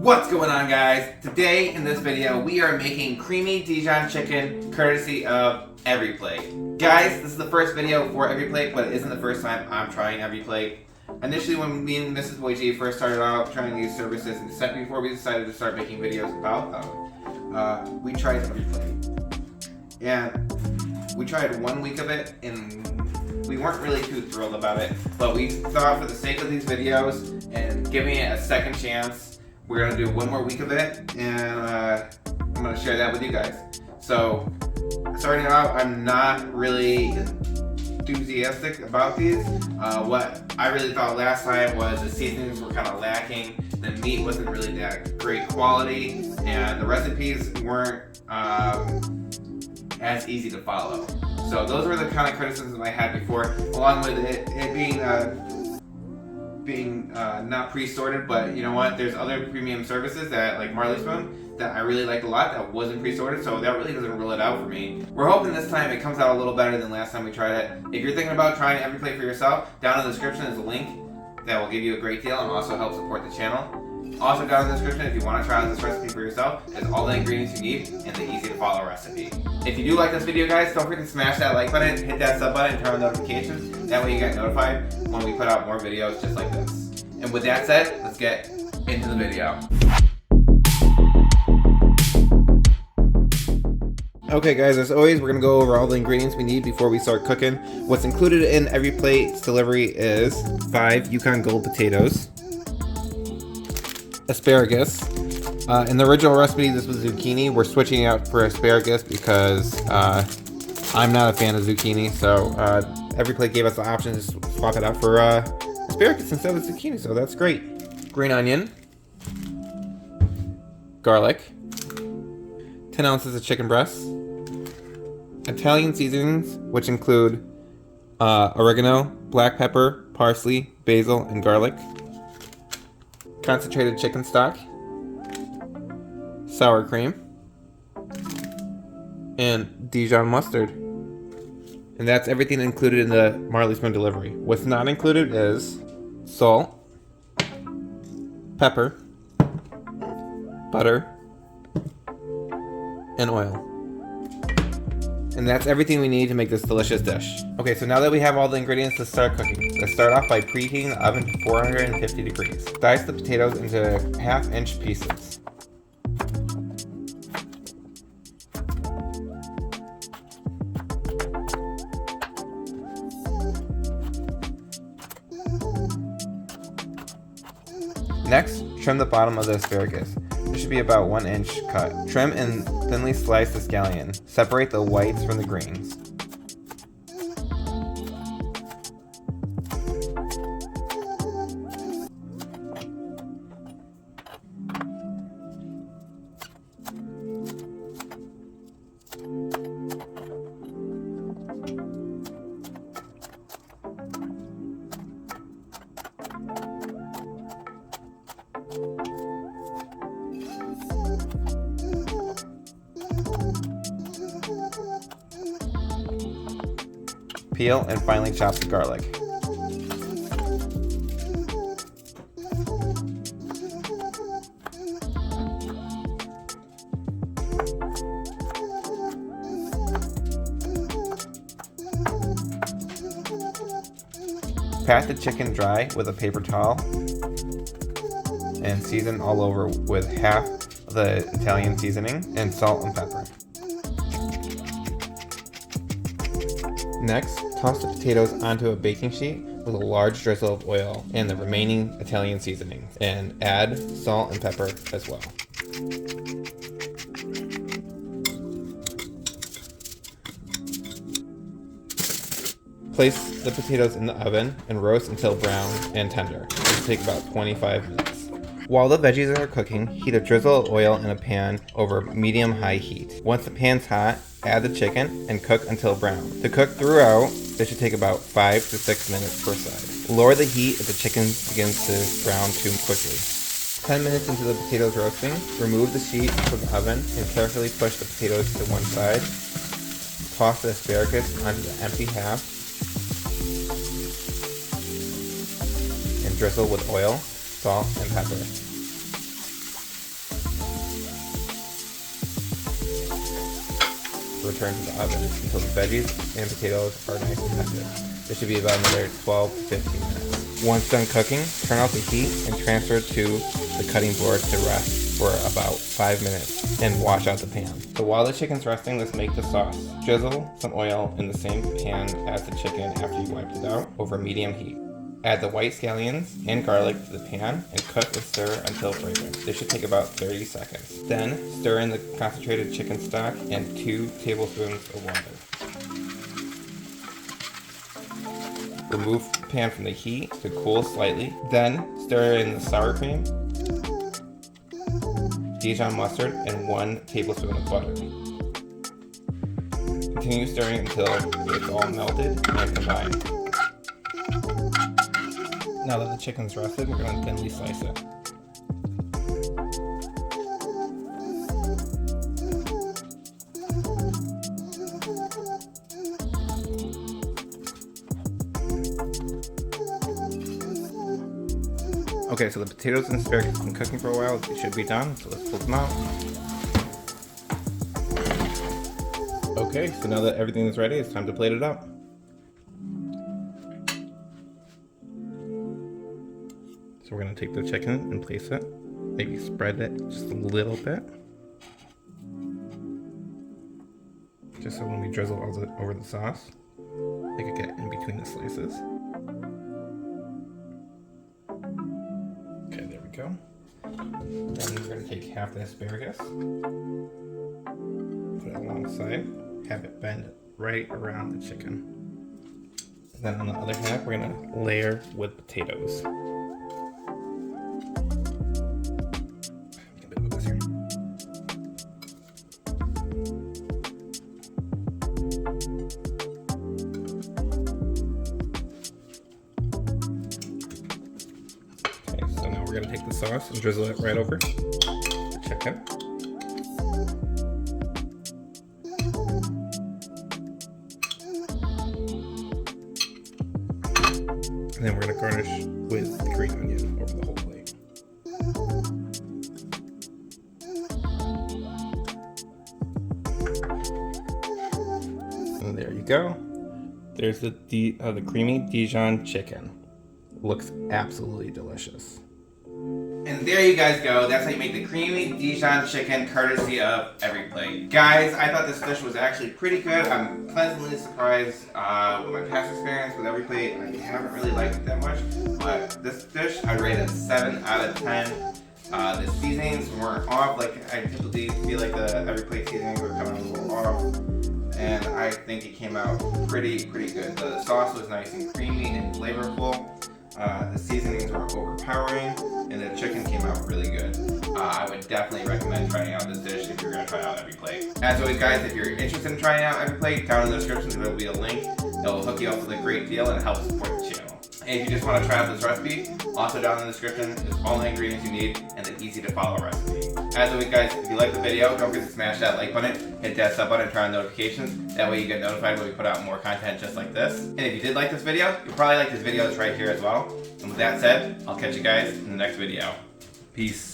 What's going on, guys? Today in this video we are making creamy Dijon chicken courtesy of EveryPlate. Guys, this is the first video for EveryPlate, but it isn't the first time I'm trying EveryPlate. Initially, when me and Mrs. Boyg first started out trying these services in December before we decided to start making videos about them, we tried EveryPlate. And we tried 1 week of it and we weren't really too thrilled about it, but we thought for the sake of these videos and giving it a second chance, we're going to do 1 more week of it, and I'm going to share that with you guys. So, starting out, I'm not really enthusiastic about these. What I really thought last time was the seasonings were kind of lacking, the meat wasn't really that great quality, and the recipes weren't as easy to follow. So those were the kind of criticisms I had before, along with it being not pre-sorted. But you know what, there's other premium services that, like Marley Spoon, that I really liked a lot that wasn't pre-sorted, so that really doesn't rule it out for me. We're hoping this time it comes out a little better than last time we tried it. If you're thinking about trying EveryPlate for yourself, down in the description is a link that will give you a great deal and also help support the channel. Also down in the description, if you want to try out this recipe for yourself, is all the ingredients you need and the easy to follow recipe. If you do like this video, guys, don't forget to smash that like button, hit that sub button, and turn on notifications. That way you get notified when we put out more videos just like this. And with that said, let's get into the video. Okay guys, as always, we're going to go over all the ingredients we need before we start cooking. What's included in EveryPlate's delivery is 5 Yukon Gold potatoes, asparagus. In the original recipe, this was zucchini. We're switching out for asparagus because I'm not a fan of zucchini, so EveryPlate gave us the option to swap it out for asparagus instead of zucchini, so that's great. Green onion, garlic, 10 ounces of chicken breast, Italian seasonings, which include oregano, black pepper, parsley, basil, and garlic, concentrated chicken stock, sour cream, and Dijon Mustard. And that's everything included in the Marley Spoon delivery. What's not included is salt, pepper, butter, and oil. And that's everything we need to make this delicious dish. Okay, so now that we have all the ingredients, let's start cooking. Let's start off by preheating the oven to 450 degrees. Dice the potatoes into 1/2-inch pieces. Next, trim the bottom of the asparagus. This should be about 1 inch cut. Trim and thinly slice the scallion. Separate the whites from the greens. Peel and finely chop the garlic. Pat the chicken dry with a paper towel and season all over with half of the Italian seasoning and salt and pepper. Next, toss the potatoes onto a baking sheet with a large drizzle of oil and the remaining Italian seasoning, and add salt and pepper as well. Place the potatoes in the oven and roast until brown and tender. This will take about 25 minutes. While the veggies are cooking, heat a drizzle of oil in a pan over medium-high heat. Once the pan's hot, add the chicken and cook until brown. To cook throughout, this should take about 5 to 6 minutes per side. Lower the heat if the chicken begins to brown too quickly. 10 minutes into the potatoes roasting, remove the sheet from the oven and carefully push the potatoes to one side. Toss the asparagus onto the empty half and drizzle with oil, salt, and pepper. return to the oven until the veggies and potatoes are nice and tender. This should be about another 12 to 15 minutes. Once done cooking, turn off the heat and transfer to the cutting board to rest for about 5 minutes and wash out the pan. So while the chicken's resting, let's make the sauce. Drizzle some oil in the same pan as the chicken after you wiped it out over medium heat. Add the white scallions and garlic to the pan and cook and stir until fragrant. This should take about 30 seconds. Then stir in the concentrated chicken stock and 2 tablespoons of water. Remove the pan from the heat to cool slightly. Then stir in the sour cream, Dijon mustard, and 1 tablespoon of butter. Continue stirring until it's all melted and combined. Now that the chicken's rested, we're going to thinly slice it. Okay, so the potatoes and asparagus have been cooking for a while. They should be done, so let's pull them out. Okay, so now that everything is ready, it's time to plate it up. So we're going to take the chicken and place it. Maybe spread it just a little bit. Just so when we drizzle over the sauce, they could get in between the slices. Okay, there we go. Then we're going to take half the asparagus, put it alongside, have it bend right around the chicken. And then on the other half, we're going to layer with potatoes. We're going to take the sauce and drizzle it right over the chicken. And then we're going to garnish with green onion over the whole plate. And there you go. There's the creamy Dijon chicken. Looks absolutely delicious. And there you guys go. That's how you make the creamy Dijon chicken, courtesy of Every Plate. Guys, I thought this dish was actually pretty good. I'm pleasantly surprised with my past experience with Every Plate. I haven't really liked it that much, but this dish I rate a 7 out of 10. The seasonings weren't off. Like I typically feel like the Every Plate seasonings were coming a little off, and I think it came out pretty good. The sauce was nice and creamy and flavorful. The seasonings were overpowering, and the chicken came out really good. I would definitely recommend trying out this dish if you're going to try out Every Plate. As always, guys, if you're interested in trying out Every Plate, down in the description there will be a link that will hook you up with a great deal and help support the channel. And if you just want to try out this recipe, also down in the description is all the ingredients you need and the easy to follow recipe. As always, guys, if you like the video, don't forget to smash that like button, hit that sub button, turn on notifications. That way you get notified when we put out more content just like this. And if you did like this video, you'll probably like this video that's right here as well. And with that said, I'll catch you guys in the next video. Peace.